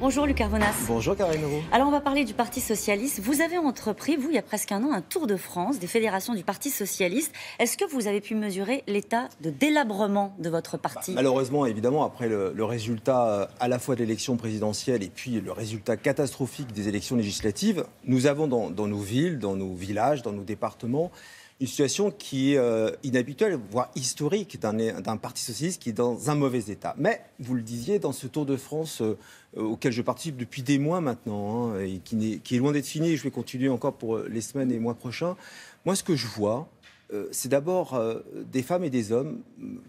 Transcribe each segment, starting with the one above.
Bonjour Luc Arvonas. Bonjour Karine Leroux. Alors on va parler du Parti Socialiste. Vous avez entrepris, vous, il y a presque un an, un tour de France des fédérations du Parti Socialiste. Est-ce que vous avez pu mesurer l'état de délabrement de votre parti ? Malheureusement, évidemment, après le résultat à la fois de l'élection présidentielle et puis le résultat catastrophique des élections législatives, nous avons dans nos villes, dans nos villages, dans nos départements, une situation qui est inhabituelle, voire historique d'un Parti socialiste qui est dans un mauvais état. Mais, vous le disiez, dans ce Tour de France auquel je participe depuis des mois maintenant, et qui est loin d'être fini, et je vais continuer encore pour les semaines et mois prochains, moi ce que je vois, c'est d'abord des femmes et des hommes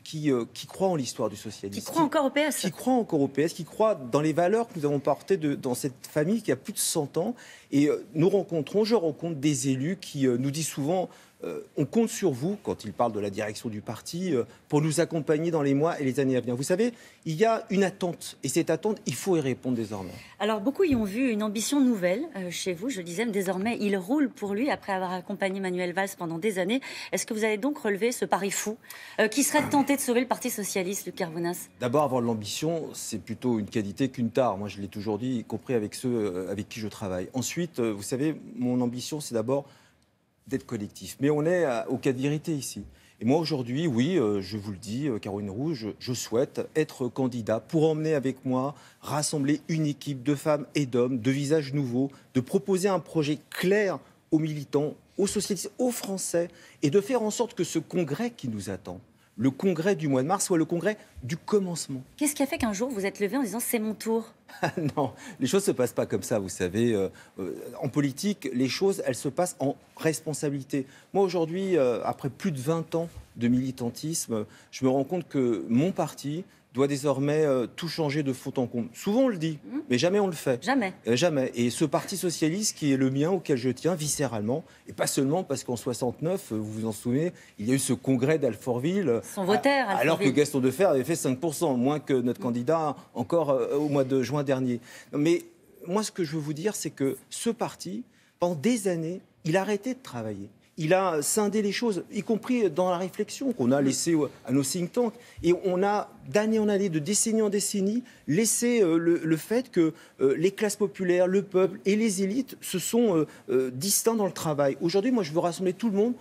qui croient en l'histoire du socialisme. Qui croient encore au PS. Qui croient encore au PS, qui croient dans les valeurs que nous avons portées dans cette famille qui a plus de 100 ans. Et je rencontre des élus qui nous disent souvent on compte sur vous, quand ils parlent de la direction du parti, pour nous accompagner dans les mois et les années à venir. Vous savez, il y a une attente, et cette attente, il faut y répondre désormais. Alors, beaucoup y ont vu une ambition nouvelle chez vous. Je le disais, désormais, il roule pour lui, après avoir accompagné Manuel Valls pendant des années. Est-ce que vous allez donc relever ce pari fou qui serait tenté de sauver le Parti Socialiste, Luc Arvonas ? D'abord, avoir de l'ambition, c'est plutôt une qualité qu'une tare. Moi, je l'ai toujours dit, y compris avec ceux avec qui je travaille. Ensuite, vous savez, mon ambition, c'est d'abord d'être collectif. Mais on est au cas de vérité ici. Et moi, aujourd'hui, oui, je vous le dis, Caroline Leroux, je souhaite être candidat pour emmener avec moi, rassembler une équipe de femmes et d'hommes, de visages nouveaux, de proposer un projet clair aux militants, aux socialistes, aux Français, et de faire en sorte que ce congrès qui nous attend, le congrès du mois de mars, soit le congrès du commencement. Qu'est-ce qui a fait qu'un jour vous êtes levé en disant « c'est mon tour » ? Non, les choses ne se passent pas comme ça, vous savez. En politique, les choses, elles se passent en responsabilité. Moi, aujourd'hui, après plus de 20 ans de militantisme, je me rends compte que mon parti doit désormais tout changer de fond en comble. Souvent on le dit, mais jamais on le fait. Jamais. Jamais. Et ce Parti socialiste qui est le mien, auquel je tiens viscéralement, et pas seulement parce qu'en 69, vous vous en souvenez, il y a eu ce congrès d'Alfortville, alors que Gaston Defferre avait fait 5%, moins que notre candidat encore au mois de juin dernier. Mais moi, ce que je veux vous dire, c'est que ce parti, pendant des années, il a arrêté de travailler. Il a scindé les choses, y compris dans la réflexion qu'on a laissée à nos think tanks. Et on a, d'année en année, de décennie en décennie, laissé le fait que les classes populaires, le peuple et les élites se sont distincts dans le travail. Aujourd'hui, moi, je veux rassembler tout le monde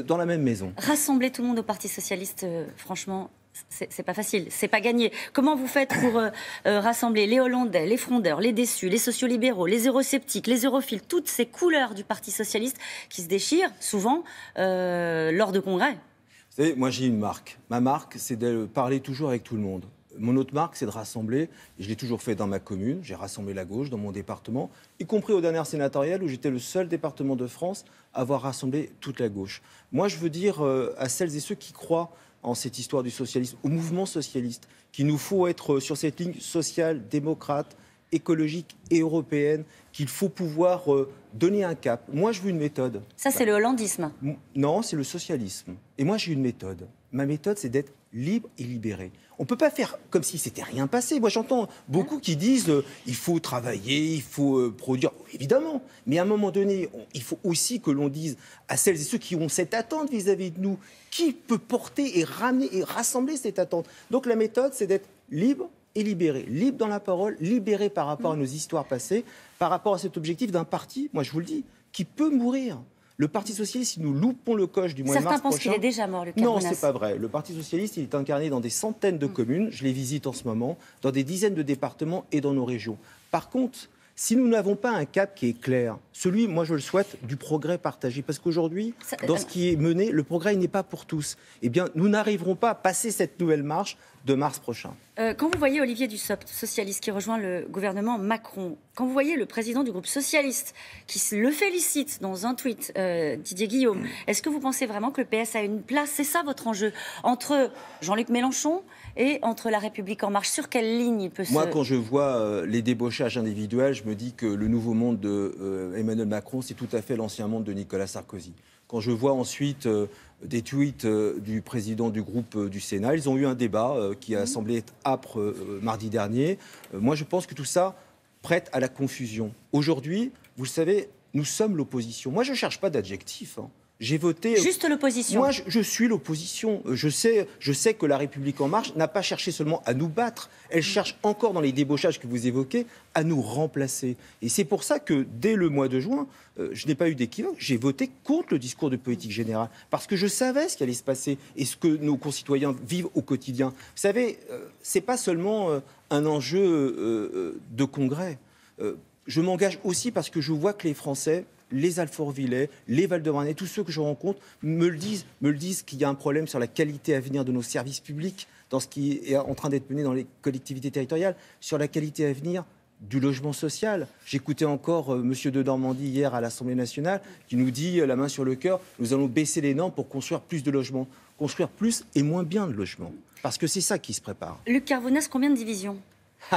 dans la même maison. Rassembler tout le monde au Parti Socialiste, franchement... C'est pas facile, c'est pas gagné. Comment vous faites pour rassembler les Hollandais, les frondeurs, les déçus, les sociolibéraux, les eurosceptiques, les europhiles, toutes ces couleurs du Parti Socialiste qui se déchirent souvent lors de congrès ? Vous savez, moi j'ai une marque. Ma marque, c'est de parler toujours avec tout le monde. Mon autre marque, c'est de rassembler, et je l'ai toujours fait dans ma commune, j'ai rassemblé la gauche dans mon département, y compris aux dernières sénatoriales où j'étais le seul département de France à avoir rassemblé toute la gauche. Moi, je veux dire à celles et ceux qui croient en cette histoire du socialisme, au mouvement socialiste, qu'il nous faut être sur cette ligne sociale, démocrate, écologique et européenne, qu'il faut pouvoir donner un cap. Moi, je veux une méthode. Ça, c'est le hollandisme. Non, c'est le socialisme. Et moi, j'ai une méthode. Ma méthode, c'est d'être libre et libéré. On ne peut pas faire comme si c'était rien passé. Moi, j'entends beaucoup qui disent il faut travailler, il faut produire. Évidemment. Mais à un moment donné, il faut aussi que l'on dise à celles et ceux qui ont cette attente vis-à-vis de nous, qui peut porter et ramener et rassembler cette attente. Donc la méthode, c'est d'être libre et libéré. Libre dans la parole, libéré par rapport à nos histoires passées, par rapport à cet objectif d'un parti, moi je vous le dis, qui peut mourir. Le Parti Socialiste, si nous loupons le coche du mois de mars prochain... Certains pensent qu'il est déjà mort, Luc Arvonas. Non, c'est pas vrai. Le Parti Socialiste, il est incarné dans des centaines de communes, je les visite en ce moment, dans des dizaines de départements et dans nos régions. Par contre, si nous n'avons pas un cap qui est clair, celui, moi je le souhaite, du progrès partagé, parce qu'aujourd'hui, dans ce qui est mené, le progrès n'est pas pour tous. Eh bien, nous n'arriverons pas à passer cette nouvelle marche de mars prochain. Quand vous voyez Olivier Dussopt, socialiste, qui rejoint le gouvernement Macron, quand vous voyez le président du groupe socialiste qui le félicite dans un tweet, Didier Guillaume, est-ce que vous pensez vraiment que le PS a une place ? C'est ça votre enjeu entre Jean-Luc Mélenchon et entre La République En Marche. Sur quelle ligne il peut se... Moi, quand je vois les débauchages individuels, je me dis que le nouveau monde de Emmanuel Macron, c'est tout à fait l'ancien monde de Nicolas Sarkozy. Quand je vois ensuite des tweets du président du groupe du Sénat, ils ont eu un débat qui a semblé être âpre mardi dernier. Moi, je pense que tout ça prête à la confusion. Aujourd'hui, vous le savez, nous sommes l'opposition. Moi, je ne cherche pas d'adjectif. J'ai voté... Juste l'opposition. Moi, je suis l'opposition. Je sais que La République En Marche n'a pas cherché seulement à nous battre. Elle cherche encore, dans les débauchages que vous évoquez, à nous remplacer. Et c'est pour ça que, dès le mois de juin, je n'ai pas eu d'équivoque. J'ai voté contre le discours de politique générale. Parce que je savais ce qui allait se passer et ce que nos concitoyens vivent au quotidien. Vous savez, ce n'est pas seulement un enjeu de congrès. Je m'engage aussi parce que je vois que les Français... les Alfortvillais, les Val-de-Marnais, tous ceux que je rencontre me le disent qu'il y a un problème sur la qualité à venir de nos services publics, dans ce qui est en train d'être mené dans les collectivités territoriales, sur la qualité à venir du logement social. J'écoutais encore M. de Normandie hier à l'Assemblée nationale qui nous dit, la main sur le cœur, nous allons baisser les normes pour construire plus de logements. Construire plus et moins bien de logements. Parce que c'est ça qui se prépare. Luc Carvounas, combien de divisions ?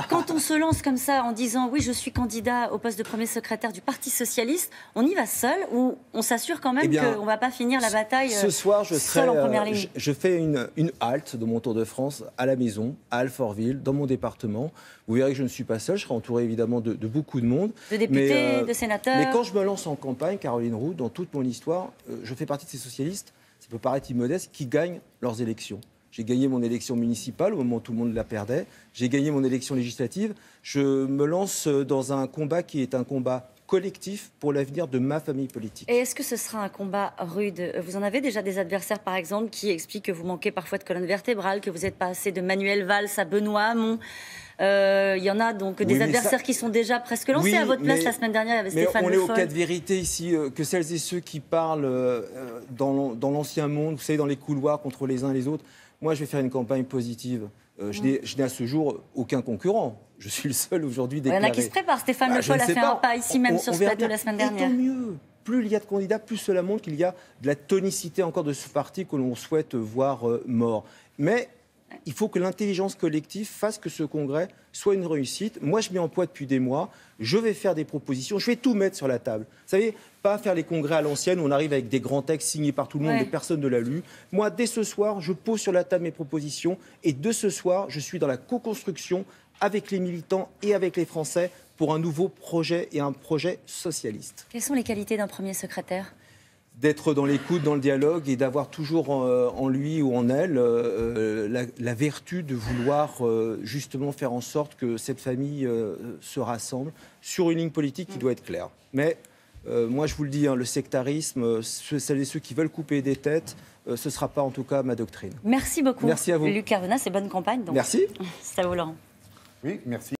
Quand on se lance comme ça en disant « oui, je suis candidat au poste de premier secrétaire du Parti socialiste », on y va seul ou on s'assure quand même qu'on ne va pas finir la bataille ce soir, seul en première ligne ? Je fais une halte de mon Tour de France à la maison, à Alfortville, dans mon département. Vous verrez que je ne suis pas seul, je serai entouré évidemment de beaucoup de monde. De députés, de sénateurs. Mais quand je me lance en campagne, Caroline Roux, dans toute mon histoire, je fais partie de ces socialistes, ça peut paraître immodeste, qui gagnent leurs élections. J'ai gagné mon élection municipale au moment où tout le monde la perdait. J'ai gagné mon élection législative. Je me lance dans un combat qui est un combat collectif pour l'avenir de ma famille politique. Et est-ce que ce sera un combat rude ? Vous en avez déjà des adversaires, par exemple, qui expliquent que vous manquez parfois de colonne vertébrale, que vous n'êtes pas assez de Manuel Valls à Benoît Hamon. Il y en a donc des adversaires qui sont déjà presque lancés à votre place la semaine dernière avec Stéphane Le Foll. On est au cas de vérité ici, que celles et ceux qui parlent dans l'ancien monde, vous savez, dans les couloirs contre les uns et les autres. Moi, je vais faire une campagne positive. Je n'ai à ce jour aucun concurrent. Je suis le seul aujourd'hui déclaré. Il y en a qui se préparent. Stéphane Le Foll a fait un pas ici même sur ce plateau la semaine dernière. Et tant mieux. Plus il y a de candidats, plus cela montre qu'il y a de la tonicité encore de ce parti que l'on souhaite voir mort. Mais il faut que l'intelligence collective fasse que ce congrès soit une réussite. Moi, je mets en poids depuis des mois. Je vais faire des propositions. Je vais tout mettre sur la table. Vous savez, pas faire les congrès à l'ancienne où on arrive avec des grands textes signés par tout le monde, mais personne ne l'a lu. Moi, dès ce soir, je pose sur la table mes propositions. Et de ce soir, je suis dans la co-construction avec les militants et avec les Français pour un nouveau projet et un projet socialiste. Quelles sont les qualités d'un premier secrétaire ? D'être dans l'écoute, dans le dialogue et d'avoir toujours en lui ou en elle la vertu de vouloir justement faire en sorte que cette famille se rassemble sur une ligne politique qui doit être claire. Mais moi, je vous le dis, le sectarisme, celles et ceux qui veulent couper des têtes, ce ne sera pas en tout cas ma doctrine. Merci beaucoup. Merci à vous. Luc Carvounas, et bonne campagne. Donc. Merci. C'est à vous, Laurent. Oui, merci.